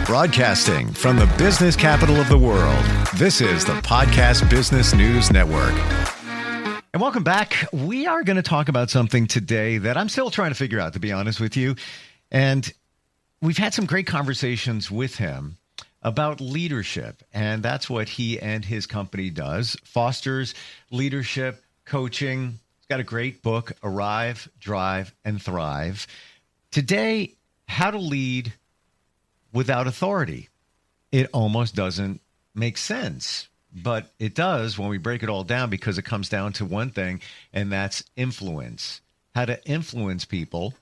Broadcasting from the business capital of the world, this is the Podcast Business News Network. And welcome back. We are going to talk about something today that I'm still trying to figure out, to be honest with you. And we've had some great conversations with him about leadership. And that's what he and his company does, fosters leadership, coaching. He's got a great book, Arrive, Drive, and Thrive. Today, how to lead without authority. It almost doesn't make sense, but it does when we break it all down, because it comes down to one thing, and that's influence. How to influence people,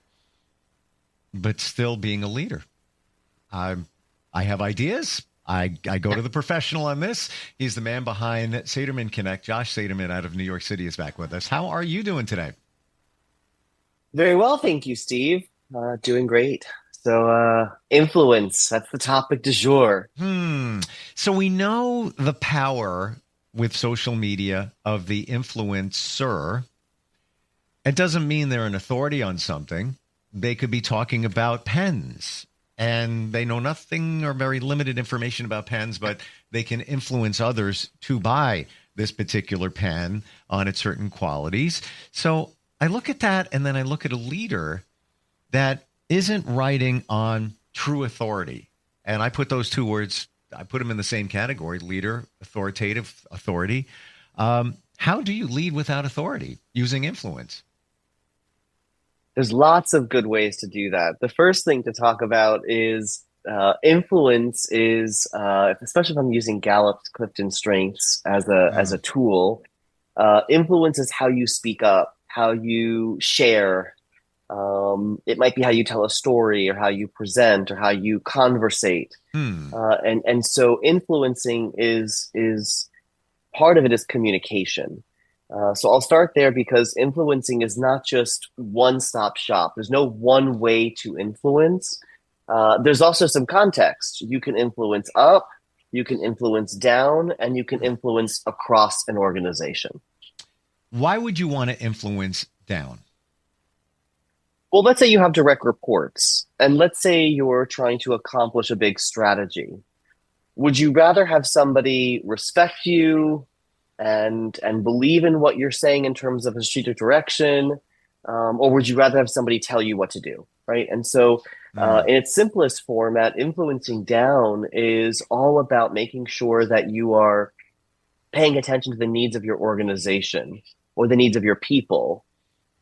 but still being a leader. I have ideas. I go to the professional on this. He's the man behind Saterman Connect. Josh Saterman out of New York City is back with us. How are you doing today? Very well, thank you, Steve. Doing great. So influence, that's the topic du jour. So we know the power with social media of the influencer. It doesn't mean they're an authority on something. They could be talking about pens, and they know nothing or very limited information about pens, but they can influence others to buy this particular pen on its certain qualities. So I look at that, and then I look at a leader that isn't writing on true authority. And I put those two words, I put them in the same category, leader, authoritative, authority. How do you lead without authority using influence? There's lots of good ways to do that. The first thing to talk about is influence is, especially if I'm using Gallup's Clifton Strengths as a tool, influence is how you speak up, how you share. It might be how you tell a story, or how you present, or how you conversate. And so influencing is part of it is communication. So I'll start there, because influencing is not just one-stop shop. There's no one way to influence. There's also some context. You can influence up, you can influence down, and you can influence across an organization. Why would you want to influence down? Well, let's say you have direct reports, and let's say you're trying to accomplish a big strategy. Would you rather have somebody respect you and believe in what you're saying in terms of a strategic direction, or would you rather have somebody tell you what to do, right? And so in its simplest format, influencing down is all about making sure that you are paying attention to the needs of your organization or the needs of your people.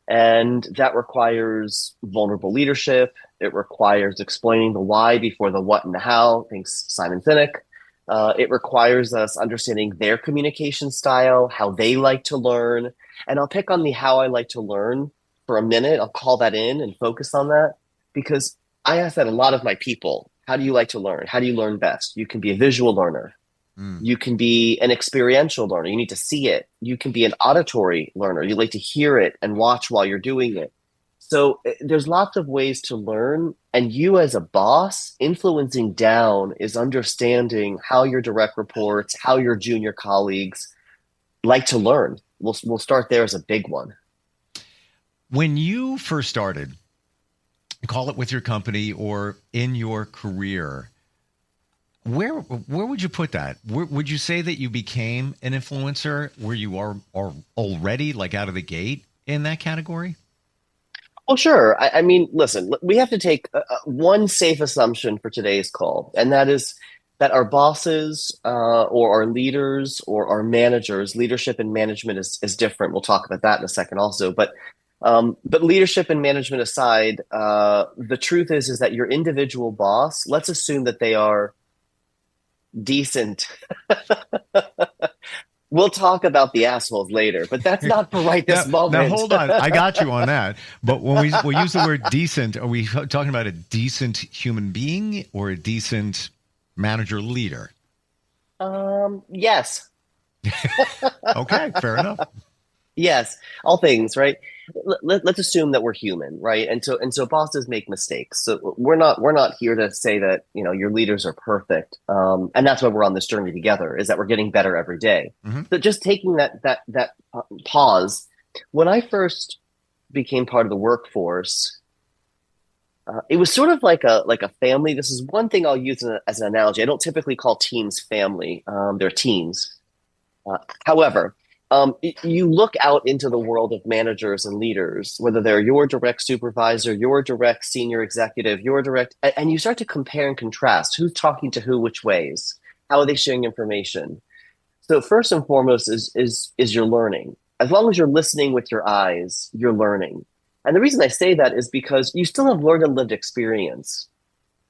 And that requires vulnerable leadership. It requires explaining the why before the what and the how, thanks Simon Sinek. It requires us understanding their communication style, how they like to learn. And I'll pick on the how I like to learn for a minute. I'll call that in and focus on that, because I ask that a lot of my people. How do you like to learn? How do you learn best? You can be a visual learner. You can be an experiential learner. You need to see it. You can be an auditory learner. You like to hear it and watch while you're doing it. So there's lots of ways to learn. And you as a boss, influencing down is understanding how your direct reports, how your junior colleagues like to learn. We'll start there as a big one. When you first started, call it with your company or in your career, where would you put that? Would you say that you became an influencer where you are already, like, out of the gate in that category? Well, sure. I mean, listen, we have to take one safe assumption for today's call, and that is that our bosses or our leaders or our managers, leadership and management is different. We'll talk about that in a second also. But leadership and management aside, the truth is that your individual boss, let's assume that they are decent. We'll talk about the assholes later, but that's not for this moment. Now, hold on. I got you on that. But when we use the word decent, are we talking about a decent human being or a decent manager leader? Yes. Okay, fair enough. Yes, all things, right? Let's assume that we're human, right? And so bosses make mistakes. So we're not here to say that, your leaders are perfect. And that's why we're on this journey together, is that we're getting better every day. Mm-hmm. So just taking that pause, when I first became part of the workforce, It was sort of like a family. This is one thing I'll use as an analogy. I don't typically call teams family. They're teams. However, you look out into the world of managers and leaders, whether they're your direct supervisor, your direct senior executive, your direct, and you start to compare and contrast who's talking to who, which ways, how are they sharing information. So first and foremost is your learning. As long as you're listening with your eyes, you're learning. And the reason I say that is because you still have learned and lived experience.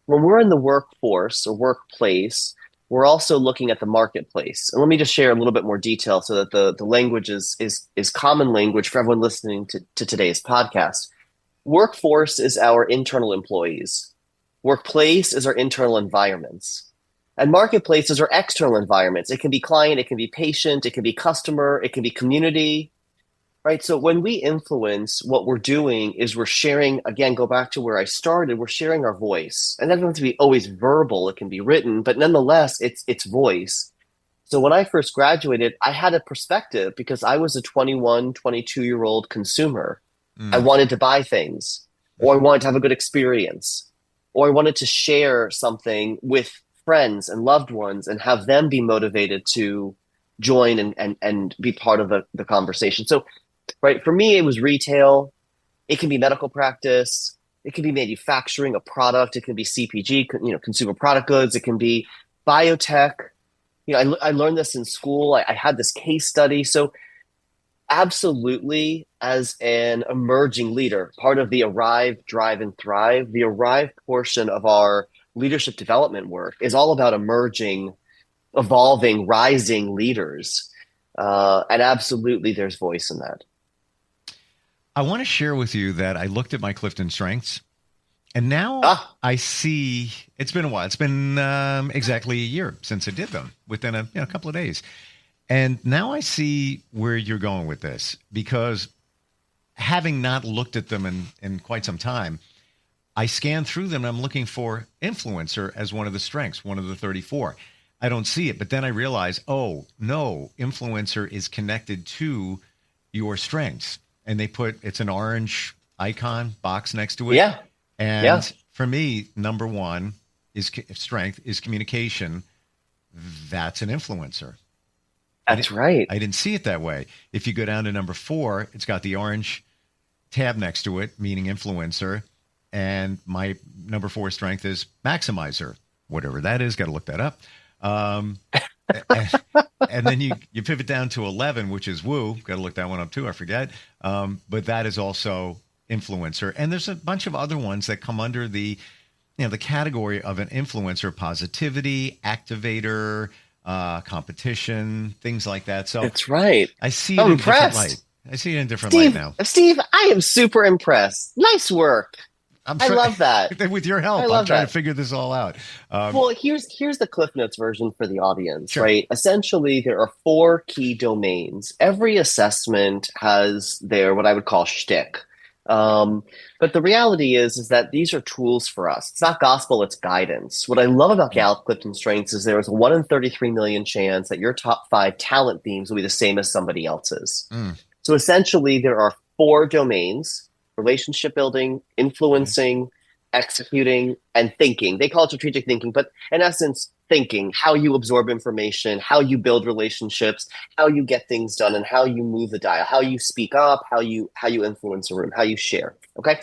When we're in the workforce or workplace, we're also looking at the marketplace. And let me just share a little bit more detail so that the language is common language for everyone listening to today's podcast. Workforce is our internal employees. Workplace is our internal environments. And marketplaces are external environments. It can be client, it can be patient, it can be customer, it can be community, right? So when we influence, what we're doing is we're sharing, again, go back to where I started, we're sharing our voice. And that doesn't have to be always verbal, it can be written, but nonetheless, it's voice. So when I first graduated, I had a perspective because I was a 21, 22-year-old consumer. I wanted to buy things, or I wanted to have a good experience, or I wanted to share something with friends and loved ones and have them be motivated to join and be part of the conversation. So, right, for me, it was retail. It can be medical practice. It can be manufacturing a product. It can be CPG, consumer product goods. It can be biotech. I learned this in school. I had this case study. So absolutely, as an emerging leader, part of the Arrive, Drive, and Thrive, the Arrive portion of our leadership development work is all about emerging, evolving, rising leaders. And absolutely, there's voice in that. I want to share with you that I looked at my Clifton strengths, and now I see it's been a while. It's been exactly a year since I did them, within a couple of days. And now I see where you're going with this, because having not looked at them in quite some time, I scan through them and I'm looking for influencer as one of the strengths, one of the 34. I don't see it, but then I realize, oh, no, influencer is connected to your strengths. And it's an orange icon box next to it. Yeah. And for me, number one is strength is communication. That's an influencer. That's right. I didn't see it that way. If you go down to number 4, it's got the orange tab next to it, meaning influencer. And my number 4 strength is maximizer, whatever that is. Got to look that up. And then you pivot down to 11, which is woo. Got to look that one up too. I forget. But that is also influencer. And there's a bunch of other ones that come under the category of an influencer: positivity, activator, competition, things like that. So that's right. I see it in a different light. I see it in a different light now. Steve, I am super impressed. Nice work. I love that. With your help, I'm trying to figure this all out. Well, here's the Cliff Notes version for the audience, sure. Right? Essentially, there are 4 key domains. Every assessment has their what I would call shtick. But the reality is that these are tools for us. It's not gospel, it's guidance. What I love about Gallup Clifton Strengths is there is a 1 in 33 million chance that your top 5 talent themes will be the same as somebody else's. So essentially, there are 4 domains: relationship building, influencing, executing, and thinking. They call it strategic thinking, but in essence, thinking, how you absorb information, how you build relationships, how you get things done, and how you move the dial, how you speak up, how you influence a room, how you share. Okay.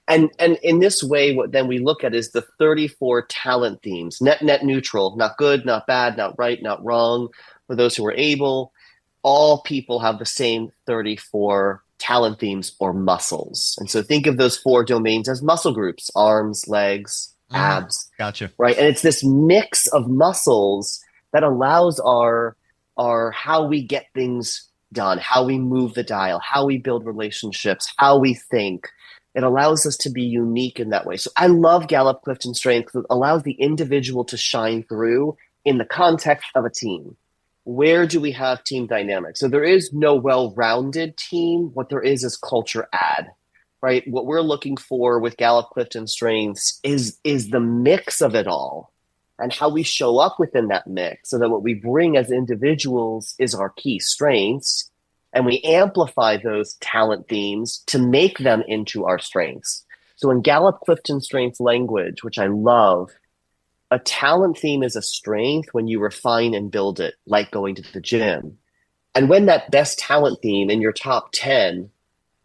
And in this way, what then we look at is the 34 talent themes, net neutral, not good, not bad, not right, not wrong. For those who are able, all people have the same 34 talent themes or muscles. And so think of those 4 domains as muscle groups: arms, legs, abs. Gotcha. Right. And it's this mix of muscles that allows our how we get things done, how we move the dial, how we build relationships, how we think. It allows us to be unique in that way. So I love Gallup Clifton Strengths. It allows the individual to shine through in the context of a team. Where do we have team dynamics? So there is no well-rounded team. What there is culture add, right? What we're looking for with Gallup Clifton Strengths is the mix of it all and how we show up within that mix, so that what we bring as individuals is our key strengths, and we amplify those talent themes to make them into our strengths. So in Gallup-Clifton Strengths language, which I love, a talent theme is a strength when you refine and build it, like going to the gym. And when that best talent theme in your top 10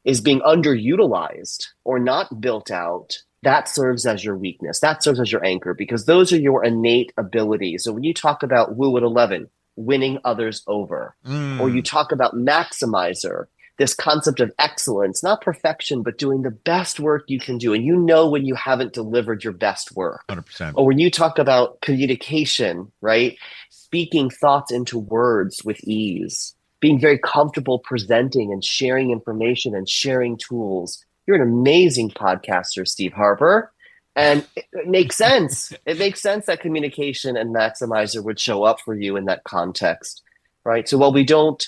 is being underutilized or not built out, that serves as your weakness. That serves as your anchor because those are your innate abilities. So when you talk about Woo at 11, winning others over, or you talk about maximizer, this concept of excellence, not perfection, but doing the best work you can do. And you know when you haven't delivered your best work. 100%. Or when you talk about communication, right? Speaking thoughts into words with ease, being very comfortable presenting and sharing information and sharing tools. You're an amazing podcaster, Steve Harper. And it makes sense. It makes sense that communication and maximizer would show up for you in that context, right? So while we don't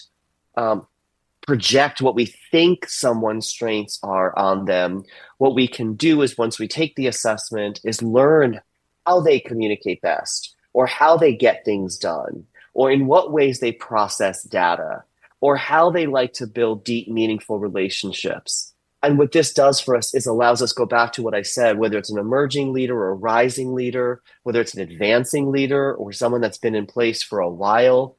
project what we think someone's strengths are on them, what we can do is once we take the assessment is learn how they communicate best or how they get things done or in what ways they process data or how they like to build deep, meaningful relationships. And what this does for us is allows us to go back to what I said, whether it's an emerging leader or a rising leader, whether it's an advancing leader or someone that's been in place for a while,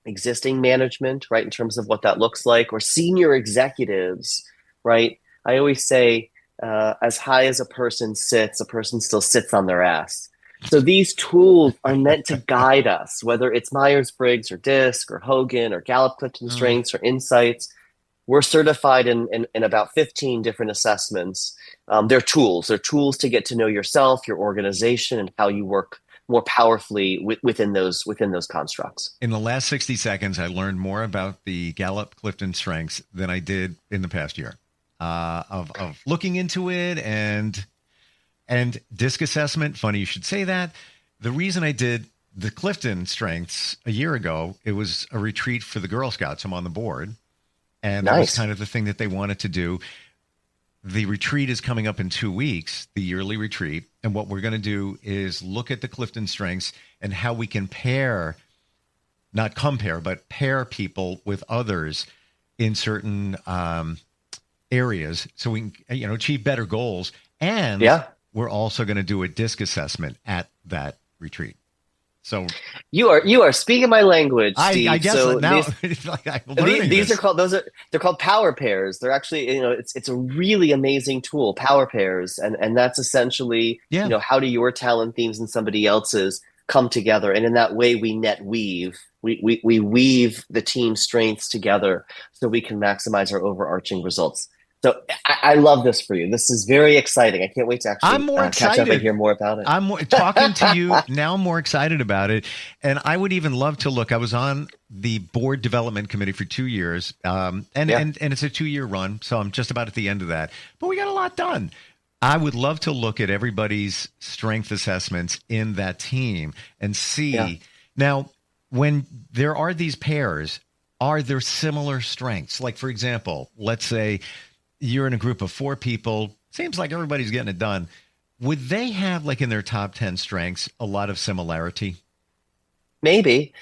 existing management, right, in terms of what that looks like, or senior executives, right? I always say, as high as a person still sits on their ass. So these tools are meant to guide us, whether it's Myers-Briggs or DISC or Hogan or Gallup-Clifton Strengths or Insights. We're certified in about 15 different assessments. They're tools. They're tools to get to know yourself, your organization, and how you work more powerfully within those constructs. In the last 60 seconds, I learned more about the Gallup-Clifton Strengths than I did in the past year of looking into it and DISC assessment. Funny you should say that. The reason I did the Clifton Strengths a year ago, it was a retreat for the Girl Scouts. I'm on the board. And that was kind of the thing that they wanted to do. The retreat is coming up in 2 weeks, the yearly retreat. And what we're going to do is look at the Clifton Strengths and how we can not compare, but pair people with others in certain areas so we can achieve better goals. And we're also going to do a DISC assessment at that retreat. So you are speaking my language, Steve. I guess so now these are called they're called power pairs. They're actually it's a really amazing tool, power pairs, and that's essentially how do your talent themes and somebody else's come together, and in that way we we weave the team strengths together so we can maximize our overarching results. So I love this for you. This is very exciting. I can't wait to actually catch up and hear more about it. I'm talking to you now. I'm more excited about it. And I would even love to look. I was on the board development committee for 2 years. And it's a 2-year run. So I'm just about at the end of that. But we got a lot done. I would love to look at everybody's strength assessments in that team and see. Yeah. Now, when there are these pairs, are there similar strengths? Like, for example, let's say you're in a group of 4 people. Seems like everybody's getting it done. Would they have, like in their top 10 strengths, a lot of similarity? Maybe.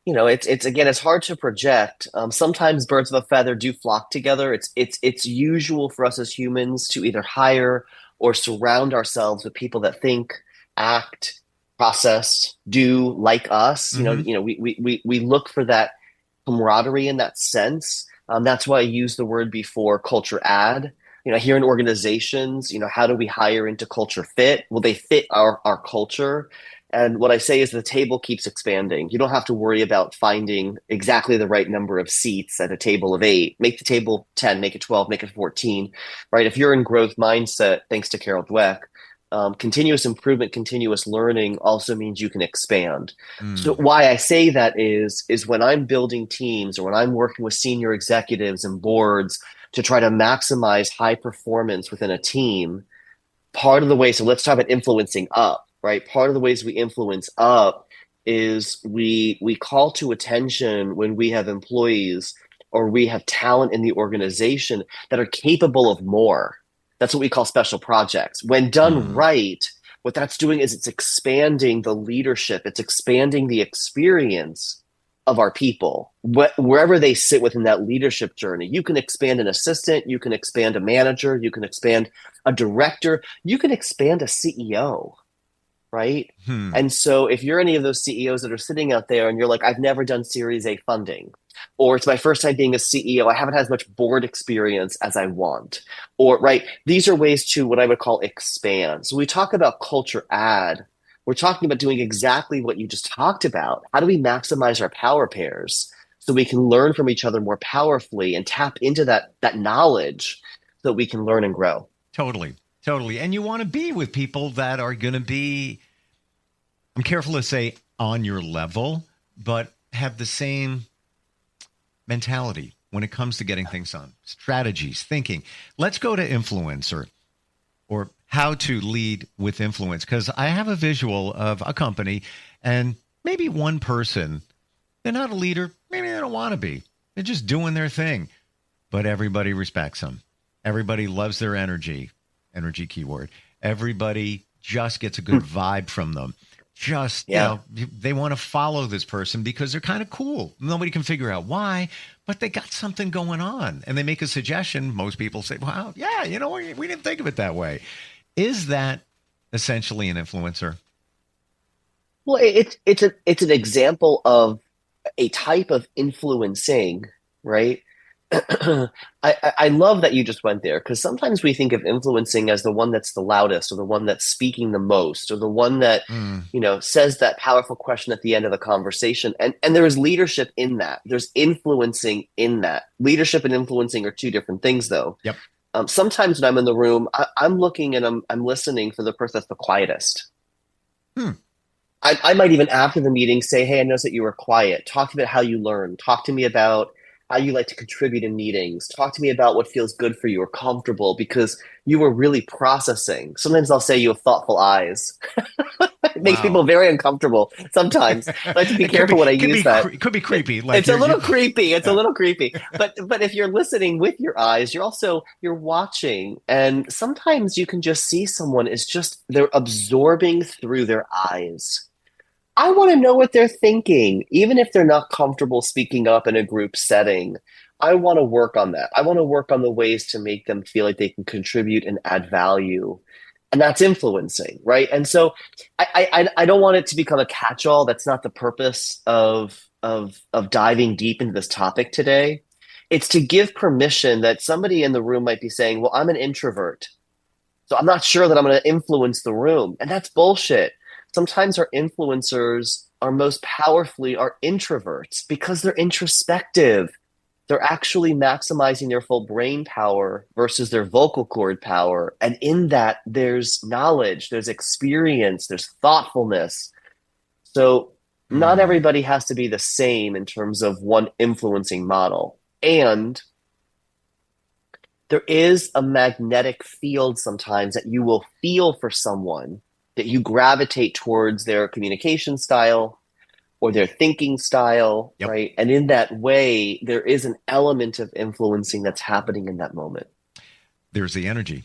It's hard to project. Sometimes birds of a feather do flock together. It's usual for us as humans to either hire or surround ourselves with people that think, act, process, do like us. Mm-hmm. We look for that camaraderie in that sense. That's why I used the word before, culture add. Here in organizations, how do we hire into culture fit? Well, they fit our culture. And what I say is the table keeps expanding. You don't have to worry about finding exactly the right number of seats at a table of 8. Make the table 10, make it 12, make it 14, right? If you're in growth mindset, thanks to Carol Dweck, continuous improvement, continuous learning also means you can expand. So why I say that is when I'm building teams or when I'm working with senior executives and boards to try to maximize high performance within a team, part of the way, so let's talk about influencing up, right? Part of the ways we influence up is we call to attention when we have employees or we have talent in the organization that are capable of more. That's what we call special projects. When done right, what that's doing is it's expanding the leadership. It's expanding the experience of our people, wherever they sit within that leadership journey. You can expand an assistant, you can expand a manager, you can expand a director, you can expand a CEO, right? And so if you're any of those CEOs that are sitting out there and you're like, I've never done Series A funding, or it's my first time being a CEO, I haven't had as much board experience as I want, or right, these are ways to what I would call expand. So we talk about culture add. We're talking about doing exactly what you just talked about. How do we maximize our power pairs so we can learn from each other more powerfully and tap into that knowledge so that we can learn and grow? Totally. And you want to be with people that are going to be, I'm careful to say on your level, but have the same mentality when it comes to getting things done, strategies, thinking. Let's go to influencer, or how to lead with influence, because I have a visual of a company and maybe one person, they're not a leader, maybe they don't want to be. They're just doing their thing, but everybody respects them. Everybody loves their energy keyword. Everybody just gets a good vibe from them. Just, they want to follow this person because they're kind of cool. Nobody can figure out why, but they got something going on and they make a suggestion. Most people say, wow, yeah, we didn't think of it that way. Is that essentially an influencer? Well, it's an example of a type of influencing, right? I love that you just went there, because sometimes we think of influencing as the one that's the loudest, or the one that's speaking the most, or the one that says that powerful question at the end of the conversation. And there is leadership in that. There's influencing in that. Leadership and influencing are two different things, though. Yep. Sometimes when I'm in the room, I'm looking and I'm listening for the person that's the quietest. I might even after the meeting say, hey, I noticed that you were quiet. Talk to me about how you learn. Talk to me about how you like to contribute in meetings. Talk to me about what feels good for you or comfortable, because you were really processing. Sometimes I'll say you have thoughtful eyes. It makes people very uncomfortable. Sometimes I like to be careful when I use that. It could be creepy. Like it's a little creepy. It's a little creepy. But if you're listening with your eyes, you're watching. And sometimes you can just see someone is just, they're absorbing through their eyes. I want to know what they're thinking, even if they're not comfortable speaking up in a group setting. I want to work on that. I want to work on the ways to make them feel like they can contribute and add value. And that's influencing, right? And so I don't want it to become a catch-all. That's not the purpose of diving deep into this topic today. It's to give permission that somebody in the room might be saying, well, I'm an introvert, so I'm not sure that I'm going to influence the room. And that's bullshit. Sometimes our influencers are most powerfully are introverts because they're introspective. They're actually maximizing their full brain power versus their vocal cord power. And in that, there's knowledge, there's experience, there's thoughtfulness. So not everybody has to be the same in terms of one influencing model. And there is a magnetic field sometimes that you will feel for someone, that you gravitate towards their communication style or their thinking style, right? And in that way, there is an element of influencing that's happening in that moment. There's the energy.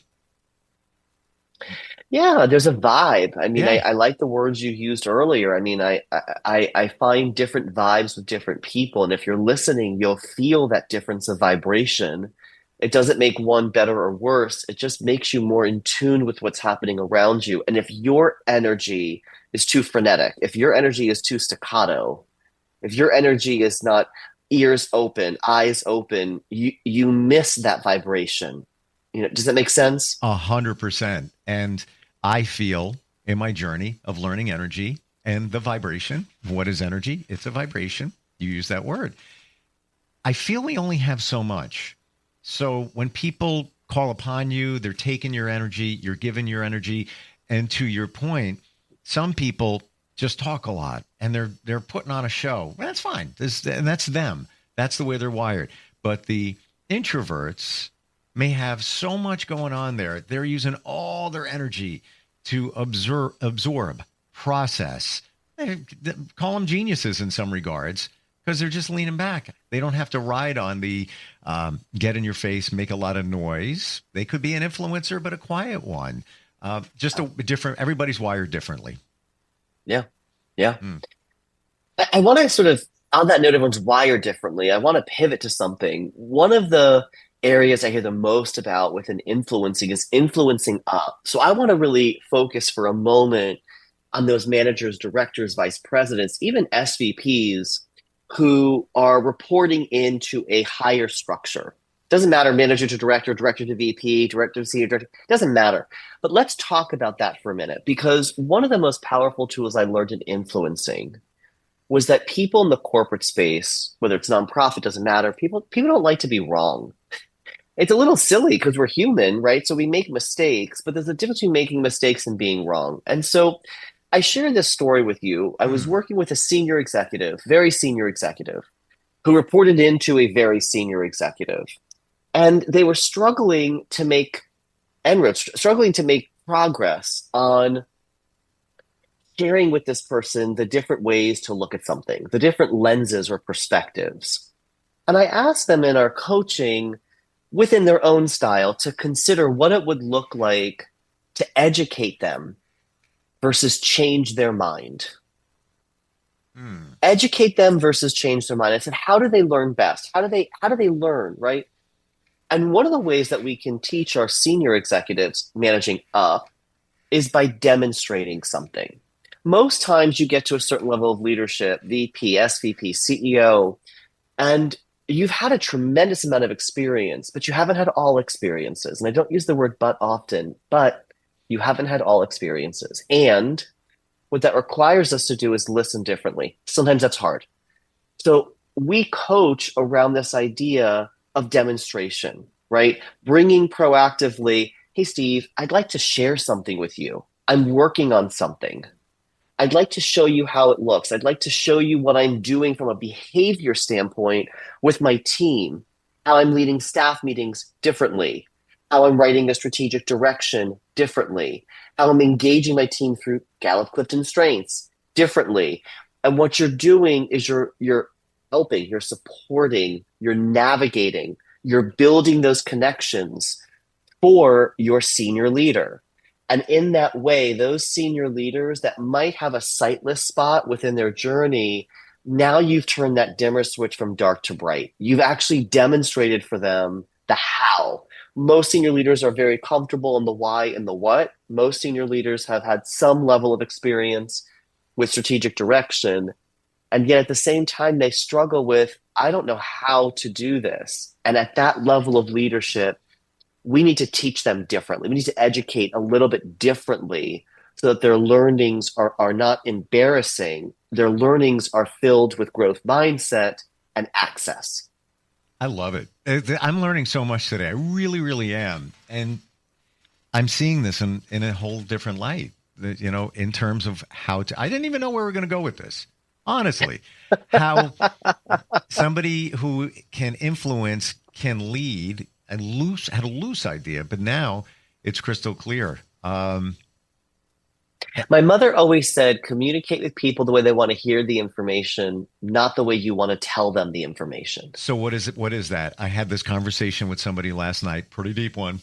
Yeah, there's a vibe. I mean, I like the words you used earlier. I mean, I find different vibes with different people. And if you're listening, you'll feel that difference of vibration. It doesn't make one better or worse. It just makes you more in tune with what's happening around you. And if your energy is too frenetic, if your energy is too staccato, if your energy is not ears open, eyes open, you miss that vibration. Does that make sense? 100%. And I feel in my journey of learning energy and the vibration, what is energy? It's a vibration. You use that word. I feel we only have so much. So when people call upon you, they're taking your energy, you're giving your energy. And to your point, some people just talk a lot and they're putting on a show. That's fine. And that's them. That's the way they're wired. But the introverts may have so much going on there. They're using all their energy to absorb, process. Call them geniuses in some regards, because they're just leaning back. They don't have to ride on the get in your face, make a lot of noise. They could be an influencer, but a quiet one. Just a different, everybody's wired differently. Yeah. I want to sort of On that note, everyone's wired differently. I want to pivot to something. One of the areas I hear the most about within influencing is influencing up. So I want to really focus for a moment on those managers, directors, vice presidents, even SVPs who are reporting into a higher structure. Doesn't matter, manager to director, director to VP, director to senior director, doesn't matter. But let's talk about that for a minute, because one of the most powerful tools I learned in influencing was that people in the corporate space, whether it's nonprofit, doesn't matter, people don't like to be wrong. It's a little silly because we're human, right? So we make mistakes, but there's a difference between making mistakes and being wrong. And so I share this story with you. I was working with a senior executive, very senior executive, who reported into a very senior executive. And they were struggling to make progress on sharing with this person the different ways to look at something, the different lenses or perspectives. And I asked them in our coaching, within their own style, to consider what it would look like to educate them versus change their mind. Educate them versus change their mind. I said, how do they learn best? How do they learn, right? And one of the ways that we can teach our senior executives managing up is by demonstrating something. Most times you get to a certain level of leadership, VP, SVP, CEO, and you've had a tremendous amount of experience, but you haven't had all experiences. And I don't use the word but often, but you haven't had all experiences. And what that requires us to do is listen differently. Sometimes that's hard. So we coach around this idea of demonstration, right? Bringing proactively, hey, Steve, I'd like to share something with you. I'm working on something. I'd like to show you how it looks. I'd like to show you what I'm doing from a behavior standpoint with my team, how I'm leading staff meetings differently, how I'm writing a strategic direction differently, how I'm engaging my team through Gallup-Clifton Strengths differently. And what you're doing is you're helping, you're supporting, you're navigating, you're building those connections for your senior leader. And in that way, those senior leaders that might have a sightless spot within their journey, now you've turned that dimmer switch from dark to bright. You've actually demonstrated for them the how. Most senior leaders are very comfortable in the why and the what. Most senior leaders have had some level of experience with strategic direction. And yet at the same time, they struggle with, I don't know how to do this. And at that level of leadership, we need to teach them differently. We need to educate a little bit differently so that their learnings are not embarrassing. Their learnings are filled with growth mindset and access. I love it. I'm learning so much today. I really, really am. And I'm seeing this in a whole different light, in terms of how to, I didn't even know where we were going to go with this. Honestly, how somebody who can influence can lead and had a loose idea, but now it's crystal clear. My mother always said, communicate with people the way they want to hear the information, not the way you want to tell them the information. So what is it? What is that? I had this conversation with somebody last night, pretty deep one.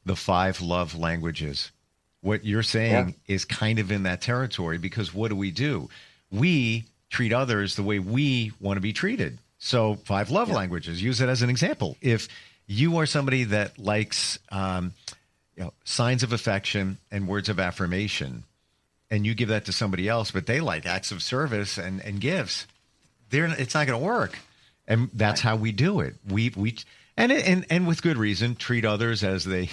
The 5 love languages. What you're saying is kind of in that territory, because what do? We treat others the way we want to be treated. So 5 love languages, use it as an example. If you are somebody that likes signs of affection and words of affirmation, and you give that to somebody else, but they like acts of service and gifts, it's not going to work. And that's how we do it. We and with good reason, treat others as they,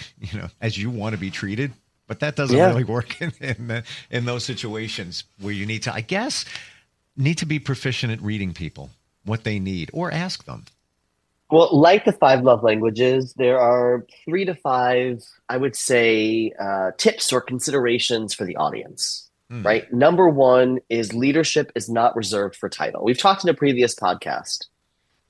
as you want to be treated. But that doesn't really work in those situations where you need to, I guess, be proficient at reading people, what they need, or ask them. Well, like the 5 love languages, there are 3 to 5, I would say, tips or considerations for the audience, right? Number 1 is leadership is not reserved for title. We've talked in a previous podcast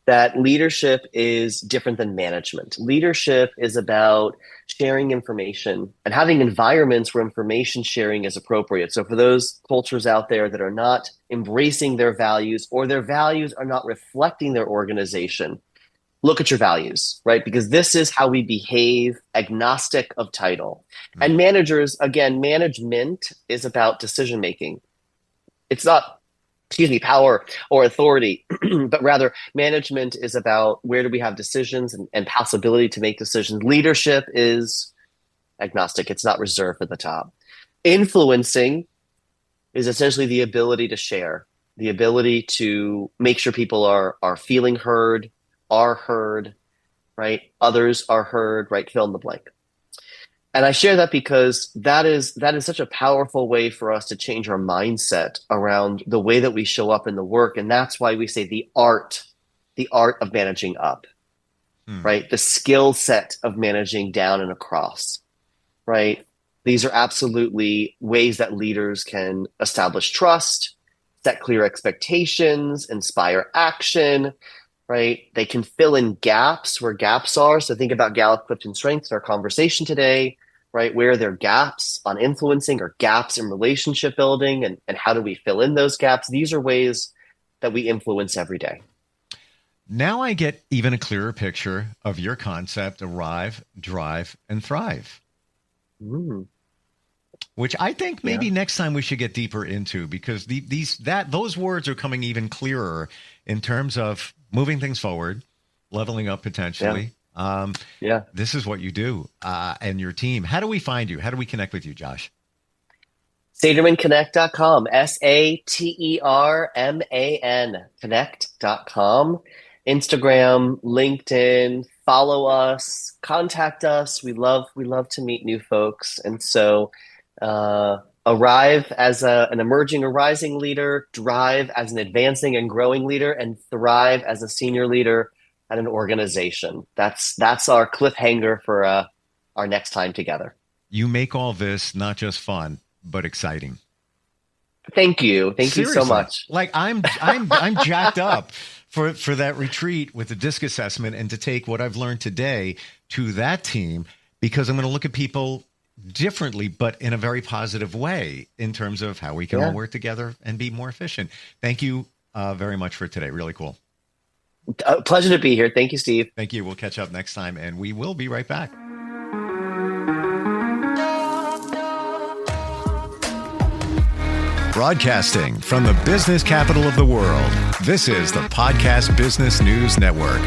that leadership is different than management. Leadership is about sharing information and having environments where information sharing is appropriate. So for those cultures out there that are not embracing their values, or their values are not reflecting their organization, look at your values, right? Because this is how we behave, agnostic of title. And managers, again, management is about decision-making. It's not power or authority, but rather management is about where do we have decisions and possibility to make decisions. Leadership is agnostic. It's not reserved for the top. Influencing is essentially the ability to share, the ability to make sure people are feeling heard, are heard, right? Others are heard, right? Fill in the blank. And I share that because that is such a powerful way for us to change our mindset around the way that we show up in the work. And that's why we say the art of managing up, right? The skill set of managing down and across, right? These are absolutely ways that leaders can establish trust, set clear expectations, inspire action, right? They can fill in gaps where gaps are. So think about Gallup Clifton Strengths in our conversation today, right? Where are there gaps on influencing or gaps in relationship building, and how do we fill in those gaps? These are ways that we influence every day. Now I get even a clearer picture of your concept: arrive, drive, and thrive. Which I think maybe next time we should get deeper into, because those words are coming even clearer in terms of moving things forward, leveling up potentially. This is what you do and your team. How do we find you? How do we connect with you, Josh? SatermanConnect.com, SATERMAN Connect.com. Instagram, LinkedIn, follow us, contact us. We love to meet new folks. And so arrive as an emerging or rising leader, drive as an advancing and growing leader, and thrive as a senior leader at an organization. That's our cliffhanger for our next time together. You make all this not just fun, but exciting. Thank you. Thank Seriously. you so much. Like I'm jacked up for that retreat with the DISC assessment, and to take what I've learned today to that team, because I'm going to look at people differently, but in a very positive way in terms of how we can all work together and be more efficient. Thank you very much for today. Really cool. Pleasure to be here. Thank you, Steve. Thank you. We'll catch up next time, and we will be right back. Broadcasting from the business capital of the world, this is the Podcast Business News Network.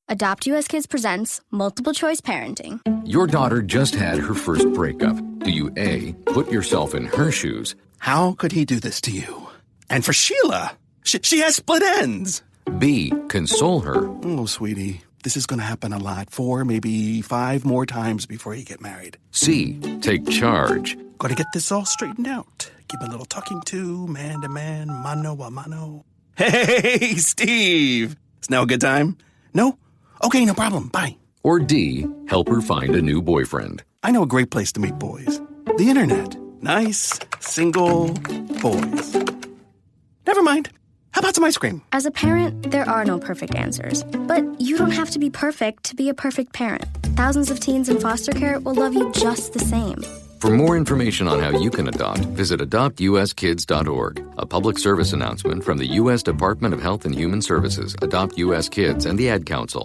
Adopt US Kids presents Multiple Choice Parenting. Your daughter just had her first breakup. Do you A, put yourself in her shoes? How could he do this to you? And for Sheila, she has split ends. B, console her? Oh, sweetie, this is going to happen a lot. 4, maybe 5 more times before you get married. C, take charge? Got to get this all straightened out. Give a little talking to, man to man, mano a mano. Hey, Steve! Is now a good time? No? Okay, no problem. Bye. Or D, help her find a new boyfriend? I know a great place to meet boys. The internet. Nice, single boys. Never mind. How about some ice cream? As a parent, there are no perfect answers. But you don't have to be perfect to be a perfect parent. Thousands of teens in foster care will love you just the same. For more information on how you can adopt, visit adoptuskids.org. A public service announcement from the U.S. Department of Health and Human Services, Adopt U.S. Kids, and the Ad Council.